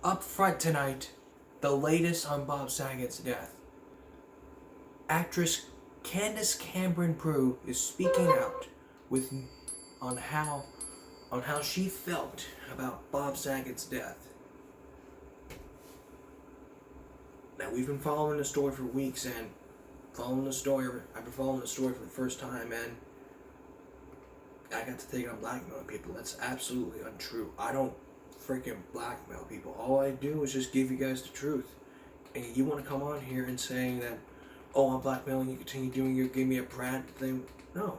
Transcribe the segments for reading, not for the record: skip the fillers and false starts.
Up front tonight, the latest on Bob Saget's death. Actress Candace Cameron Bure is speaking out on how she felt about Bob Saget's death. Now, we've been following the story for weeks, and I've been following the story for the first time, and I got to thinking I'm blackmailing people. That's absolutely untrue. I don't freaking blackmail people. All I do is just give you guys the truth. And you want to come on here and saying that, oh, I'm blackmailing you, continue doing your give me a brat thing? No.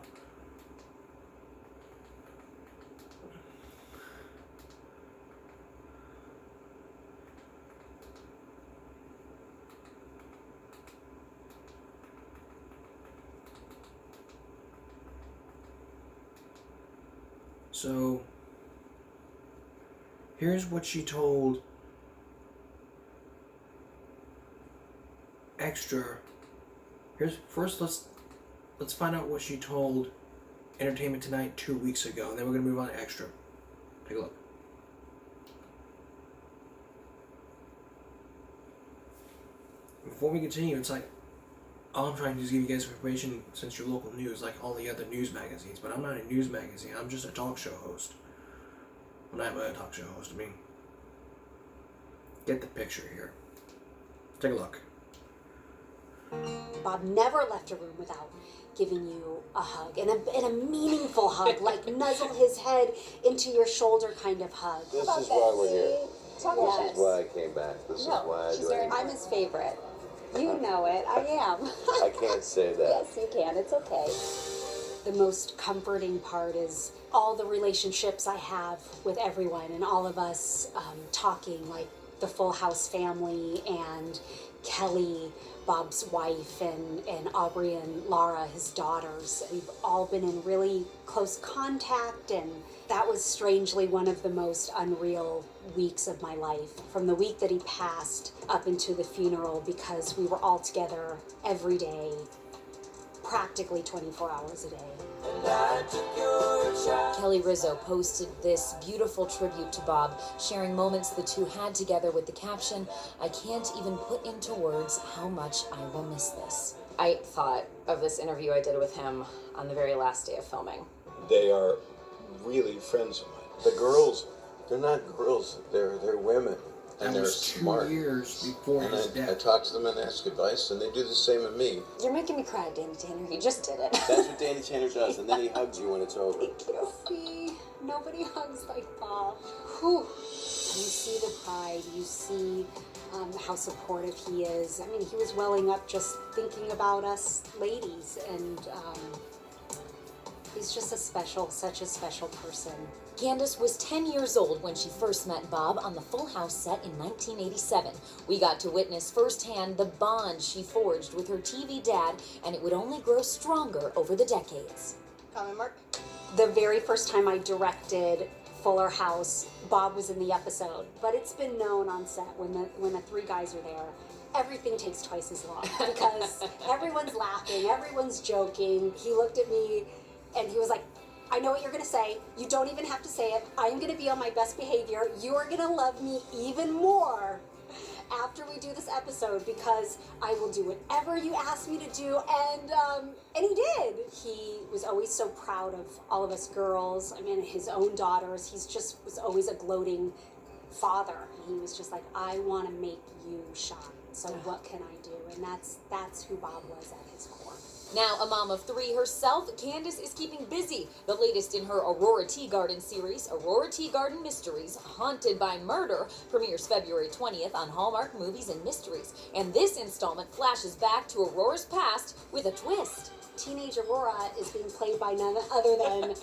So, here's what she told Extra. Let's find out what she told Entertainment Tonight 2 weeks ago, and then we're gonna move on to Extra. Take a look. Before we continue, it's like all I'm trying to do is give you guys information since you're local news, like all the other news magazines. But I'm not a news magazine. I'm just a talk show host. Well, not a talk show host. I mean, get the picture here. Take a look. Bob never left a room without giving you a hug, and a meaningful hug, like nuzzle his head into your shoulder kind of hug. This is why we're here. This is why I came back. This is why I do it. I'm his favorite. You know it. I am. I can't say that. Yes, you can. It's okay. The most comforting part is all the relationships I have with everyone, and all of us talking like the Full House family, and Kelly, Bob's wife, and Aubrey and Laura, his daughters. We've all been in really close contact, and that was strangely one of the most unreal weeks of my life. From the week that he passed up into the funeral, because we were all together every day, practically 24 hours a day. Kelly Rizzo posted this beautiful tribute to Bob, sharing moments the two had together with the caption, "I can't even put into words how much I will miss this." I thought of this interview I did with him on the very last day of filming. They are really friends of mine. The girls, they're not girls. They're women. That And they're was 2 smart. years before And his I death. talk to them and ask advice, and they do the same of me. You're making me cry, Danny Tanner. You just did it. That's what Danny Tanner does, and then he hugs you when it's over. Thank you. See, nobody hugs like Bob. Whew. You see the pride. You see how supportive he is. I mean, he was welling up just thinking about us ladies, and he's just such a special person. Candace was 10 years old when she first met Bob on the Full House set in 1987. We got to witness firsthand the bond she forged with her TV dad, and it would only grow stronger over the decades. Comment, Mark. The very first time I directed Fuller House, Bob was in the episode, but it's been known on set when the three guys are there, everything takes twice as long because everyone's laughing, everyone's joking. He looked at me and he was like, "I know what you're gonna say. You don't even have to say it. I'm gonna be on my best behavior. You are gonna love me even more after we do this episode because I will do whatever you ask me to do." And he did. He was always so proud of all of us girls. I mean, his own daughters. He's just was always a gloating father. He was just like, "I want to make you shine. So what can I do?" And that's who Bob was at his core. Now a mom of 3 herself, Candace is keeping busy. The latest in her Aurora Teagarden series, Aurora Teagarden Mysteries, Haunted by Murder, premieres February 20th on Hallmark Movies and Mysteries. And this installment flashes back to Aurora's past with a twist. Teenage Aurora is being played by none other than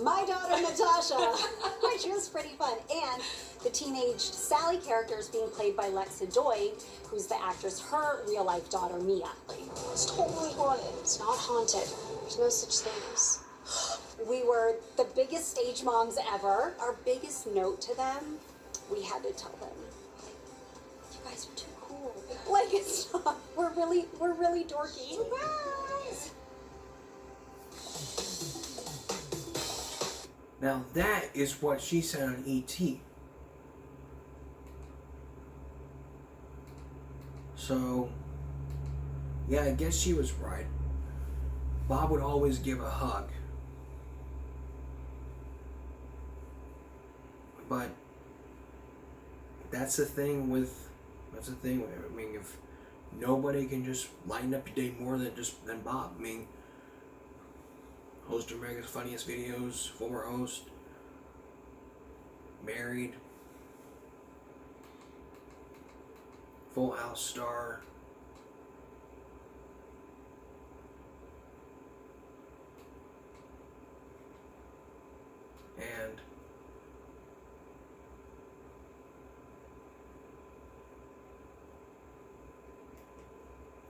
my daughter Natasha, which was pretty fun. And the teenage Sally character is being played by Lexa Doig, who's the actress, her real-life daughter, Mia. It's totally haunted. It's not haunted. There's no such thing as... We were the biggest stage moms ever. Our biggest note to them, we had to tell them, like, "You guys are too cool." Like, it's not. We're really dorky. Surprise! Now that is what she said on E.T. So, yeah, I guess she was right. Bob would always give a hug. But that's the thing with I mean, if nobody can just lighten up your day more than Bob. I mean, host of America's Funniest Videos, former host, married, Full House star. And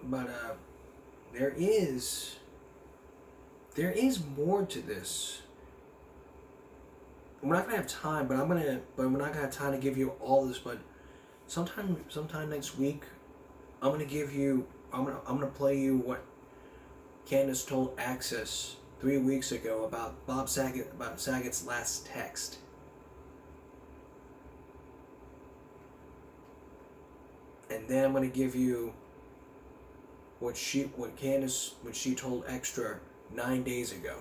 but there is more to this. We're not gonna have time, but we're not gonna have time to give you all this. But sometime next week, I'm gonna play you what Candace told Access 3 weeks ago about Saget's last text. And then I'm gonna give you what Candace told Extra 9 days ago.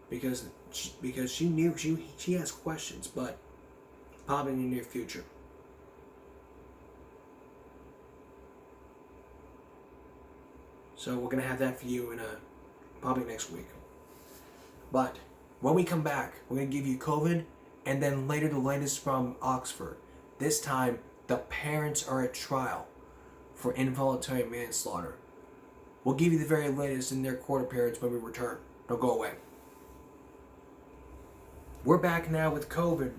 Because she knew she has questions, but probably in the near future. So we're gonna have that for you in probably next week. But when we come back, we're gonna give you COVID, and then later the latest from Oxford. This time, the parents are at trial for involuntary manslaughter. We'll give you the very latest in their court appearance when we return. Don't go away. We're back now with COVID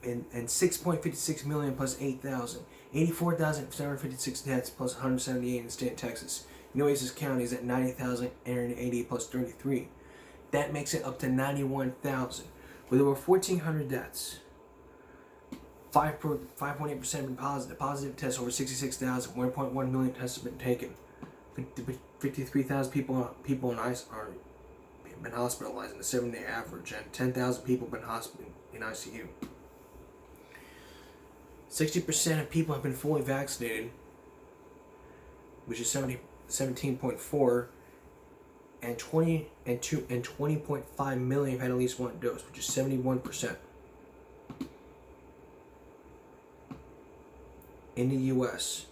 and 6.56 million plus 8,000. 84,756 deaths plus 178 in the state of Texas. Nueces County is at 90,880 plus 33. That makes it up to 91,000. With over 1,400 deaths. 5.8% have been positive. Positive tests over 66,000. 1.1 million tests have been taken. 53,000 people in ICE have been hospitalized in the 7-day average, and 10,000 people have been in ICU. 60% of people have been fully vaccinated, which is 17.4, and 20.5 million have had at least one dose, which is 71%. In the U.S.,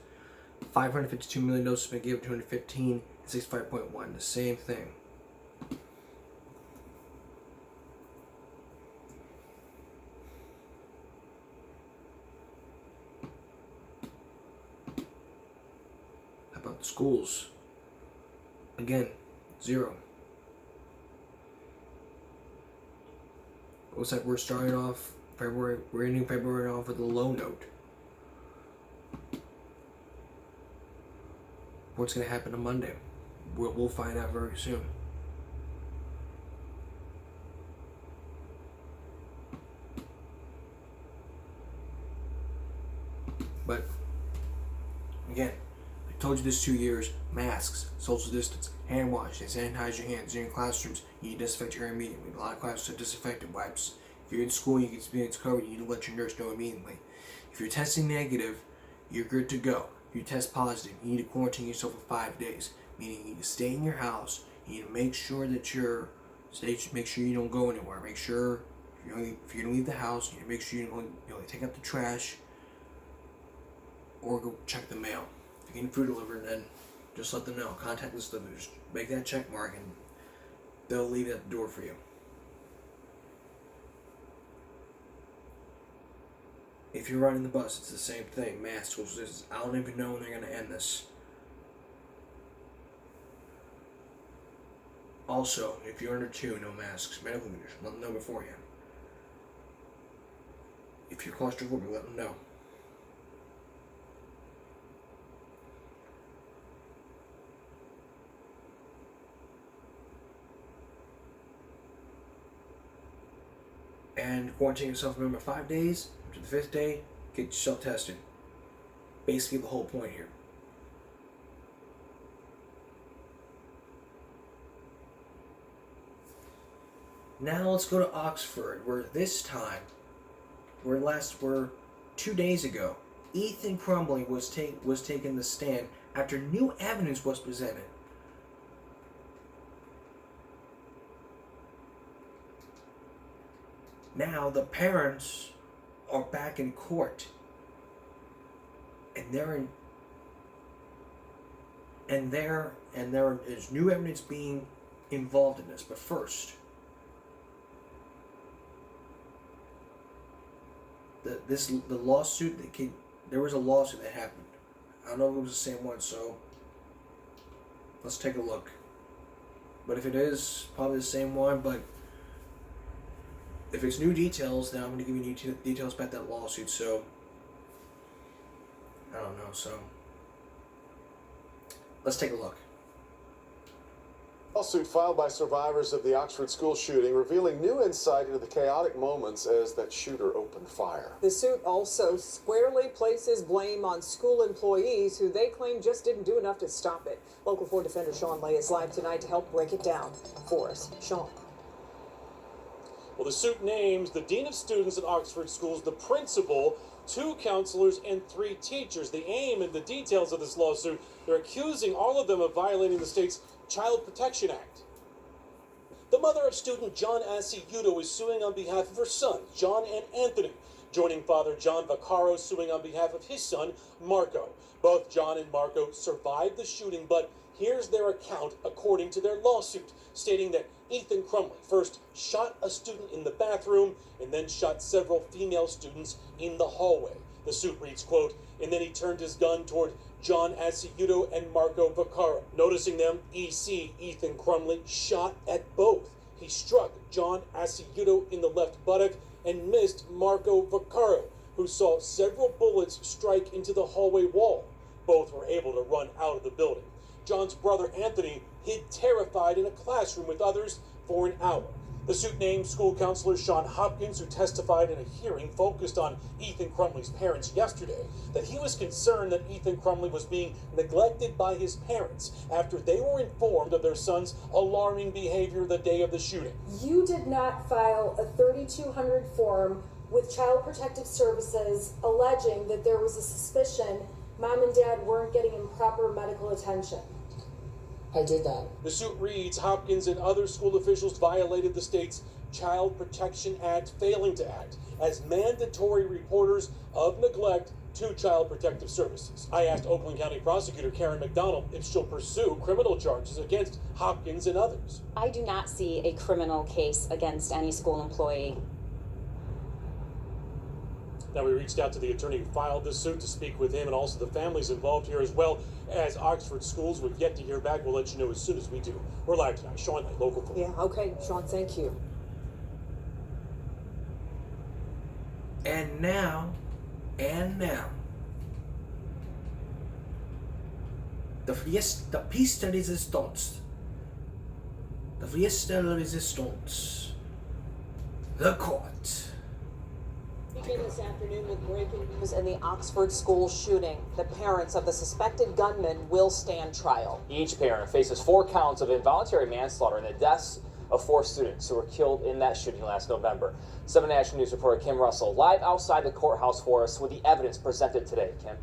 552 million doses have been given, 215, and 65.1, the same thing. How about the schools? Again, 0. Looks like we're starting off February. We're ending February off with a low note. What's going to happen on Monday? We'll find out very soon. But again, I told you this 2 years. Masks, social distance, hand wash, and sanitize your hands. You're in classrooms, you need to disinfect your area immediately. A lot of classes have disinfectant wipes. If you're in school, you can experience COVID, you need to let your nurse know immediately. If you're testing negative, you're good to go. If you test positive, you need to quarantine yourself for 5 days. Meaning you need to stay in your house. You need to make sure that make sure you don't go anywhere. Make sure if you're gonna leave the house, you need to make sure you only take out the trash or go check the mail. If you're getting food delivered, then just let them know. Contactless delivery. Just make that check mark and they'll leave it at the door for you. If you're riding the bus, it's the same thing. Masks, social distance. I don't even know when they're going to end this. Also, if you're under 2, no masks. Medical condition, let them know beforehand. If you're claustrophobic, let them know. And quarantine yourself, remember, 5 days. After the 5th day, get yourself tested. Basically the whole point here. Now let's go to Oxford, where this time, we're 2 days ago, Ethan Crumbley was taking the stand after new evidence was presented. Now the parents are back in court, and there is new evidence being involved in this. But first, the lawsuit there was a lawsuit that happened. I don't know if it was the same one, so let's take a look. But if it is, probably the same one. But if it's new details, then I'm going to give you new details about that lawsuit. So I don't know. So let's take a look. Lawsuit filed by survivors of the Oxford school shooting revealing new insight into the chaotic moments as that shooter opened fire. The suit also squarely places blame on school employees who they claim just didn't do enough to stop it. Local 4 defender Sean Lay is live tonight to help break it down for us. Sean. Well, the suit names the dean of students at Oxford schools, the principal, 2 counselors, and 3 teachers. The aim and the details of this lawsuit, they're accusing all of them of violating the state's Child Protection Act. The mother of student John Asiuto is suing on behalf of her sons, John and Anthony, joining father John Vaccaro suing on behalf of his son, Marco. Both John and Marco survived the shooting, but here's their account according to their lawsuit, stating that Ethan Crumbley first shot a student in the bathroom and then shot several female students in the hallway. The suit reads, quote, and then he turned his gun toward John Asiuto and Marco Vaccaro. Noticing them, EC, Ethan Crumbley, shot at both. He struck John Asiuto in the left buttock and missed Marco Vaccaro, who saw several bullets strike into the hallway wall. Both were able to run out of the building. John's brother Anthony hid terrified in a classroom with others for an hour. The suit named school counselor Sean Hopkins, who testified in a hearing focused on Ethan Crumbley's parents yesterday, that he was concerned that Ethan Crumbley was being neglected by his parents after they were informed of their son's alarming behavior the day of the shooting. You did not file a 3200 form with Child Protective Services alleging that there was a suspicion Mom and Dad weren't getting him proper medical attention. I did that. The suit reads Hopkins and other school officials violated the state's Child Protection Act, failing to act as mandatory reporters of neglect to Child Protective Services. I asked Oakland County Prosecutor Karen McDonald if she'll pursue criminal charges against Hopkins and others. I do not see a criminal case against any school employee. Now, we reached out to the attorney who filed this suit to speak with him and also the families involved here as well as Oxford schools. We've yet to hear back. We'll let you know as soon as we do. We're live tonight. Sean Lay, Local 4. Yeah, okay, Sean, thank you. And now, the piece de résistance. The pièce de résistance. The court. Begin this afternoon with breaking news in the Oxford school shooting. The parents of the suspected gunman will stand trial. Each parent faces 4 counts of involuntary manslaughter in the deaths of 4 students who were killed in that shooting last November. 7 National News reporter Kim Russell live outside the courthouse for us with the evidence presented today. Kim.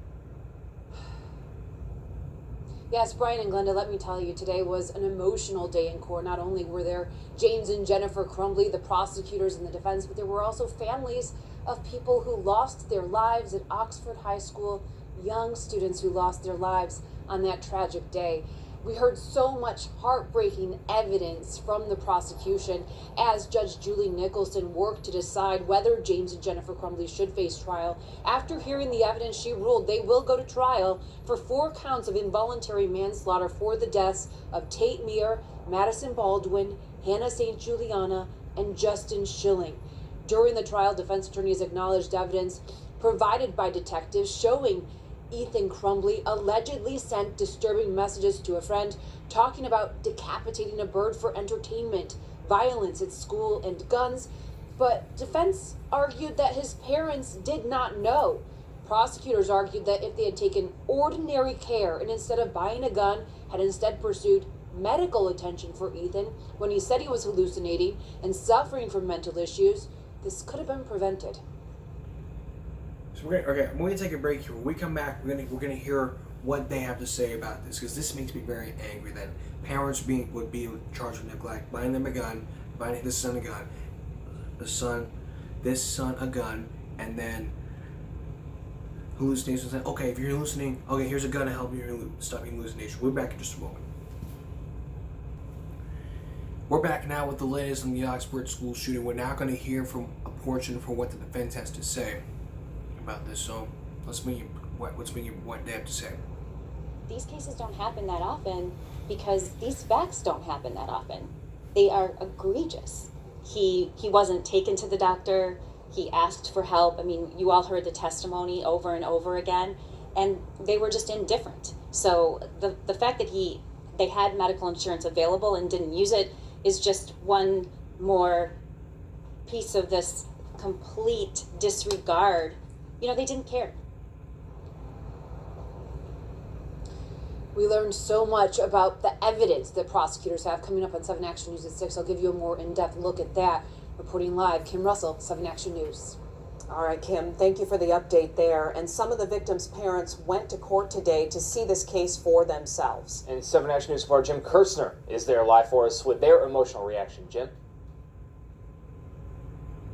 Yes, Brian and Glenda, let me tell you, today was an emotional day in court. Not only were there James and Jennifer Crumbley, the prosecutors and the defense, but there were also families of people who lost their lives at Oxford High School, young students who lost their lives on that tragic day. We heard so much heartbreaking evidence from the prosecution as Judge Julie Nicholson worked to decide whether James and Jennifer Crumbley should face trial. After hearing the evidence, she ruled they will go to trial for 4 counts of involuntary manslaughter for the deaths of Tate Meir, Madison Baldwin, Hannah St. Juliana, and Justin Schilling. During the trial, defense attorneys acknowledged evidence provided by detectives showing Ethan Crumbley allegedly sent disturbing messages to a friend talking about decapitating a bird for entertainment, violence at school, and guns. But defense argued that his parents did not know. Prosecutors argued that if they had taken ordinary care and instead of buying a gun, had instead pursued medical attention for Ethan when he said he was hallucinating and suffering from mental issues, this could have been prevented. So we're gonna take a break here. When we come back, we're gonna hear what they have to say about this, because this makes me very angry that parents would be charged with neglect, buying them a gun, buying this son a gun, a gun, and then hallucinations. Okay, if you're hallucinating, okay, here's a gun to help you stop your hallucination. We're back in just a moment. We're back now with the latest on the Oxford school shooting. We're now going to hear from a portion for what the defense has to say about this. So let's meet what they have to say. These cases don't happen that often because these facts don't happen that often. They are egregious. He wasn't taken to the doctor. He asked for help. I mean, you all heard the testimony over and over again, and they were just indifferent. So the fact that they had medical insurance available and didn't use it is just one more piece of this complete disregard. You know, they didn't care. We learned so much about the evidence that prosecutors have coming up on 7 Action News at 6. I'll give you a more in-depth look at that. Reporting live, Kim Russell, 7 Action News. All right, Kim, thank you for the update there. And some of the victims' parents went to court today to see this case for themselves. And 7 Action News reporter Jim Kirchner is there live for us with their emotional reaction. Jim?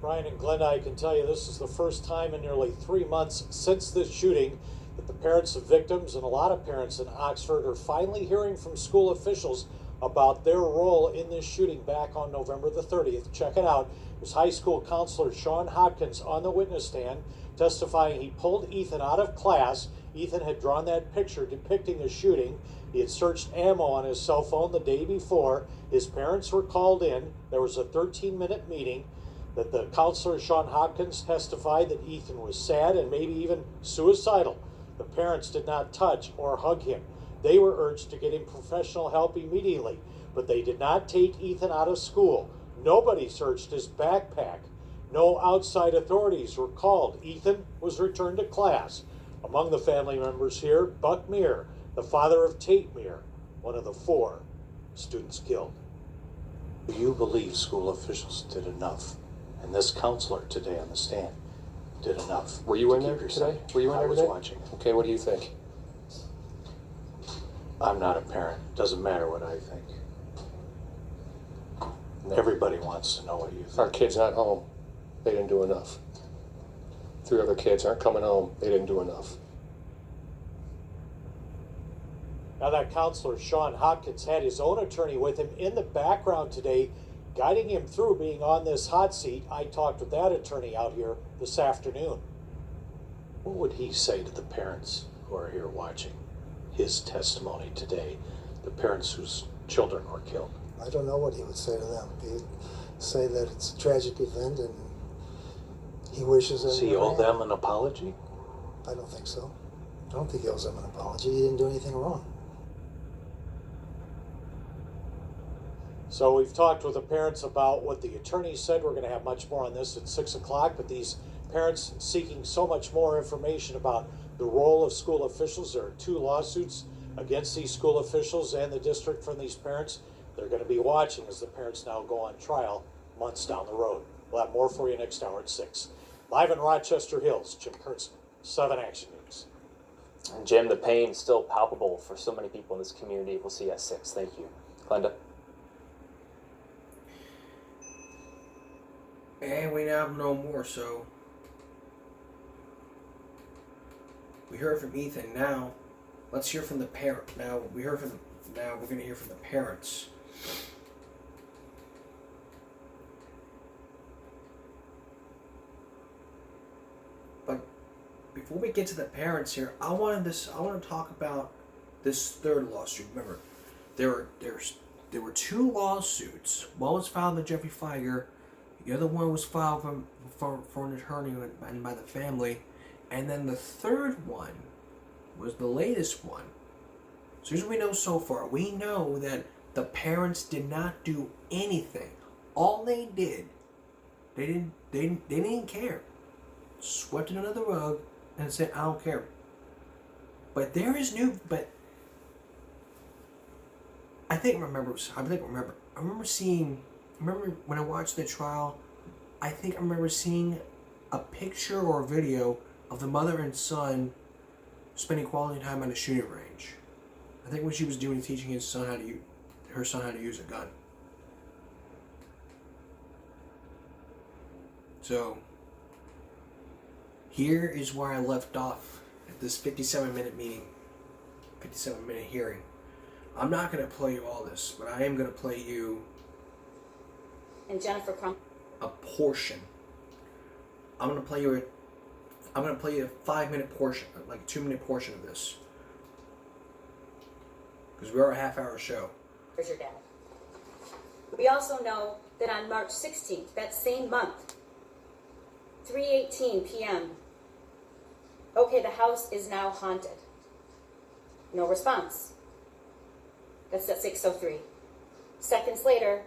Brian and Glenda, I can tell you this is the first time in nearly 3 months since this shooting that the parents of victims and a lot of parents in Oxford are finally hearing from school officials about their role in this shooting back on November the 30th. Check it out. There's high school counselor Sean Hopkins on the witness stand testifying he pulled Ethan out of class. Ethan had drawn that picture depicting the shooting. He had searched ammo on his cell phone the day before. His parents were called in. There was a 13-minute meeting. That the counselor Sean Hopkins testified that Ethan was sad and maybe even suicidal. The parents did not touch or hug him. They were urged to get him professional help immediately, but they did not take Ethan out of school. Nobody searched his backpack. No outside authorities were called. Ethan was returned to class. Among the family members here, Buck Meir, the father of Tate Meir, one of the 4 students killed. Do you believe school officials did enough? And this counselor today on the stand did enough. Were you in there today? Were you in there today? I was watching. Okay, what do you think? I'm not a parent. Doesn't matter what I think. No. Everybody wants to know what you think. Our kid's not home. They didn't do enough. 3 other kids aren't coming home. They didn't do enough. Now that counselor, Sean Hopkins, had his own attorney with him in the background today, guiding him through being on this hot seat. I talked with that attorney out here this afternoon. What would he say to the parents who are here watching his testimony today, the parents whose children were killed? I don't know what he would say to them. He'd say that it's a tragic event and he wishes... Does he owe them an apology? I don't think so. I don't think he owes them an apology. He didn't do anything wrong. So we've talked with the parents about what the attorney said. We're going to have much more on this at 6 o'clock, but these parents seeking so much more information about the role of school officials. There are 2 lawsuits against these school officials and the district from these parents. They're going to be watching as the parents now go on trial months down the road. We'll have more for you next hour at 6. Live in Rochester Hills, Jim Kirchner, 7 Action News. And Jim, the pain is still palpable for so many people in this community. We'll see you at 6. Thank you. Glenda? And we now know more, so we heard from Ethan. Now let's hear from the parent. Now we're going to hear from the parents. But before we get to the parents here, I want to talk about this 3rd lawsuit. Remember, there were 2 lawsuits. One was filed by Jeffrey Feiger. The other one was filed for an attorney and by the family. And then the 3rd one was the latest one. So here's what we know so far. We know that the parents did not do anything. All they did, they didn't care. Swept it under the rug and said, I don't care. But I remember when I watched the trial, I remember seeing a picture or a video of the mother and son spending quality time on a shooting range. I think what she was doing is teaching her son how to use a gun. So, here is where I left off at this 57-minute meeting, 57-minute hearing. I'm not going to play you all this, but I am going to play you And Jennifer a portion. I'm going to play you a 5-minute portion, like a 2-minute portion of this. Because we're a half-hour show. Where's your dad? We also know that on March 16th, that same month, 3:18 p.m., okay, the house is now haunted. No response. That's at 6:03. Seconds later,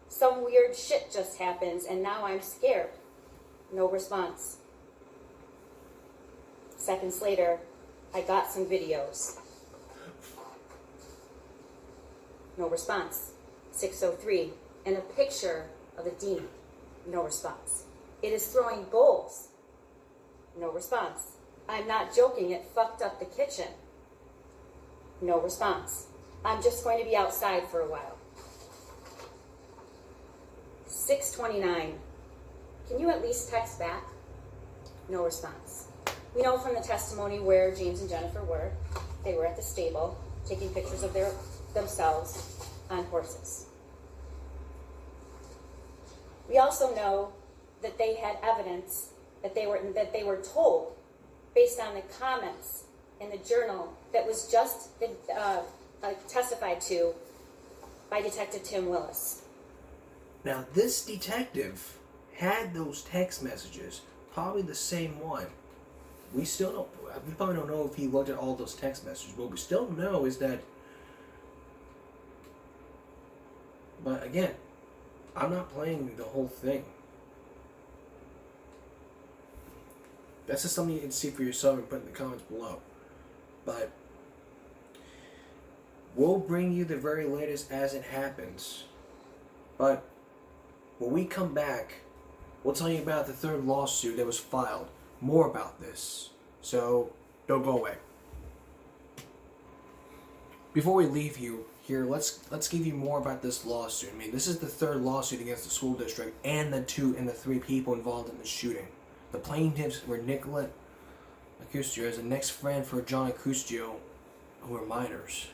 some weird shit just happens and now I'm scared. No response. Seconds later, I got some videos. No response. 6:03, and a picture of a demon. No response. It is throwing bowls. No response. I'm not joking, it fucked up the kitchen. No response. I'm just going to be outside for a while. 6:29. Can you at least text back? No response. We know from the testimony where James and Jennifer were. They were at the stable, taking pictures of themselves on horses. We also know that they had evidence that they were told, based on the comments in the journal that was just testified to by Detective Tim Willis. Now, this detective had those text messages, probably the same one. We probably don't know if he looked at all those text messages. What we still know is that, but again, I'm not playing the whole thing. That's just something you can see for yourself and put in the comments below. But we'll bring you the very latest as it happens. But when we come back, we'll tell you about the third lawsuit that was filed. More about this. So don't go away. Before we leave you here, let's give you more about this lawsuit. I mean, this is the third lawsuit against the school district and the 3 people involved in the shooting. The plaintiffs were Nicolette Acustio as a next friend for John Acustio, who were minors.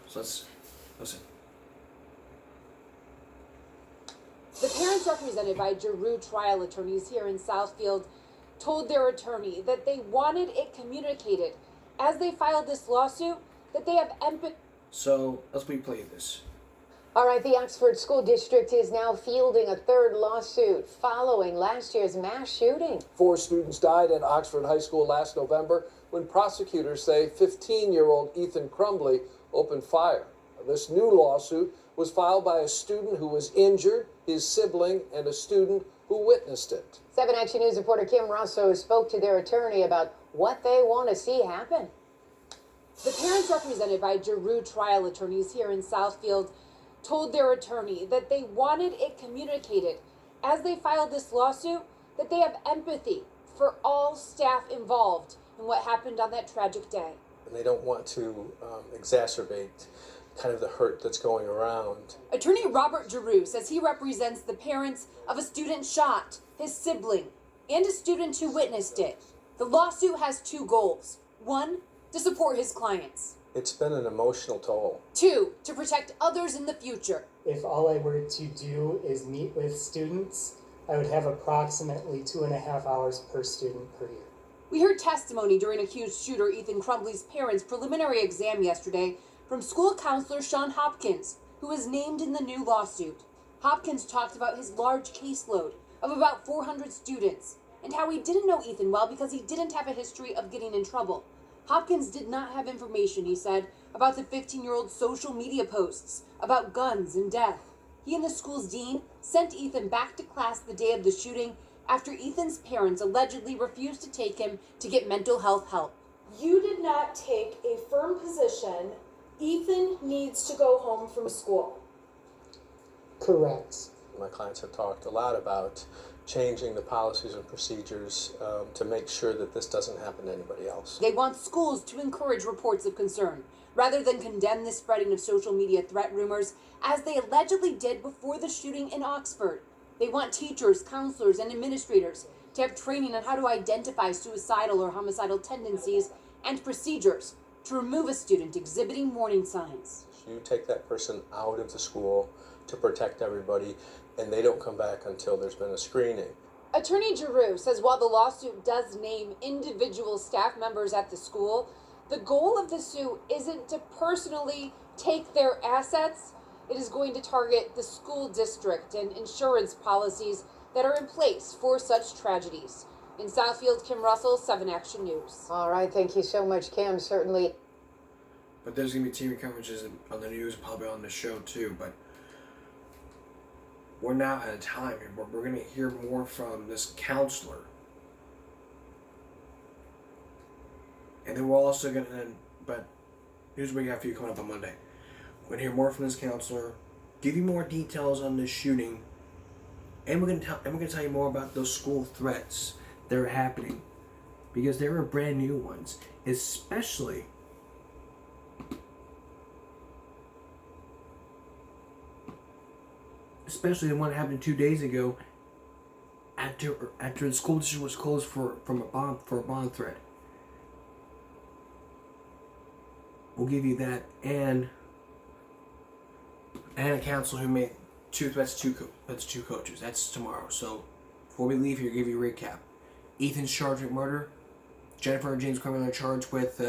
So let's listen. The parents represented by Giroux trial attorneys here in Southfield told their attorney that they wanted it communicated as they filed this lawsuit that they have empathy. So let's replay this. All right, the Oxford School District is now fielding a third lawsuit following last year's mass shooting. 4 students died at Oxford High School last November when prosecutors say 15-year-old Ethan Crumbley opened fire. This new lawsuit was filed by a student who was injured, his sibling, and a student who witnessed it. 7 Action News reporter Kim Russo spoke to their attorney about what they want to see happen. The parents represented by Giroux trial attorneys here in Southfield told their attorney that they wanted it communicated as they filed this lawsuit that they have empathy for all staff involved in what happened on that tragic day. And they don't want to exacerbate kind of the hurt that's going around. Attorney Robert Giroux says he represents the parents of a student shot, his sibling, and a student who witnessed it. The lawsuit has 2 goals. 1, to support his clients. It's been an emotional toll. 2, to protect others in the future. If all I were to do is meet with students, I would have approximately 2.5 hours per student per year. We heard testimony during accused shooter Ethan Crumbley's parents' preliminary exam yesterday from school counselor Sean Hopkins, who was named in the new lawsuit. Hopkins talked about his large caseload of about 400 students and how he didn't know Ethan well because he didn't have a history of getting in trouble. Hopkins did not have information, he said, about the 15-year-old's social media posts about guns and death. He and the school's dean sent Ethan back to class the day of the shooting after Ethan's parents allegedly refused to take him to get mental health help. You did not take a firm position. Ethan needs to go home from school. Correct. My clients have talked a lot about changing the policies and procedures to make sure that this doesn't happen to anybody else. They want schools to encourage reports of concern, rather than condemn the spreading of social media threat rumors, as they allegedly did before the shooting in Oxford. They want teachers, counselors, and administrators to have training on how to identify suicidal or homicidal tendencies and procedures to remove a student exhibiting warning signs. You take that person out of the school to protect everybody, and they don't come back until there's been a screening. Attorney Giroux says while the lawsuit does name individual staff members at the school, the goal of the suit isn't to personally take their assets. It is going to target the school district and insurance policies that are in place for such tragedies. In Southfield, Kim Russell, 7 Action News. All right, thank you so much, Kim. Certainly. But there's going to be TV coverages on the news, probably on the show too. But we're now at a time where we're going to hear more from this counselor. And then we're also going to, but here's what we got for you coming up on Monday. We're going to hear more from this counselor, give you more details on this shooting, and we're going to tell you more about those school threats that are happening, because there are brand new ones, especially the one that happened 2 days ago after the school district was closed for a bomb threat. We'll give you that, and a counselor who made two coaches. That's tomorrow. So before we leave here, give you a recap. Ethan's charged with murder. Jennifer and James Crumley are charged with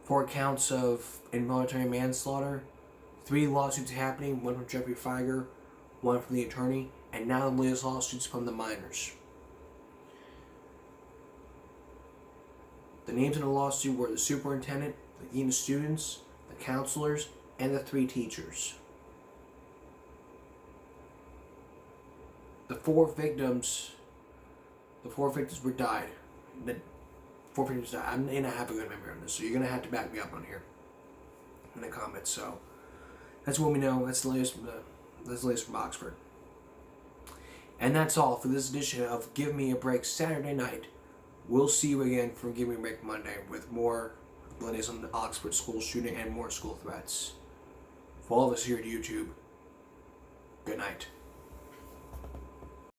4 counts of involuntary manslaughter. 3 lawsuits happening, one from Jeffrey Feiger, one from the attorney, and now the latest lawsuits from the minors. The names in the lawsuit were the superintendent, the dean of students, the counselors, and the 3 teachers. The 4 victims were died. The 4 victims died. I may not have a good memory on this, so you're going to have to back me up on here in the comments. So that's what we know. That's the latest from Oxford. And that's all for this edition of Give Me a Break Saturday night. We'll see you again for Give Me a Break Monday with more latest on the Oxford school shooting and more school threats. For all of us here at YouTube, good night.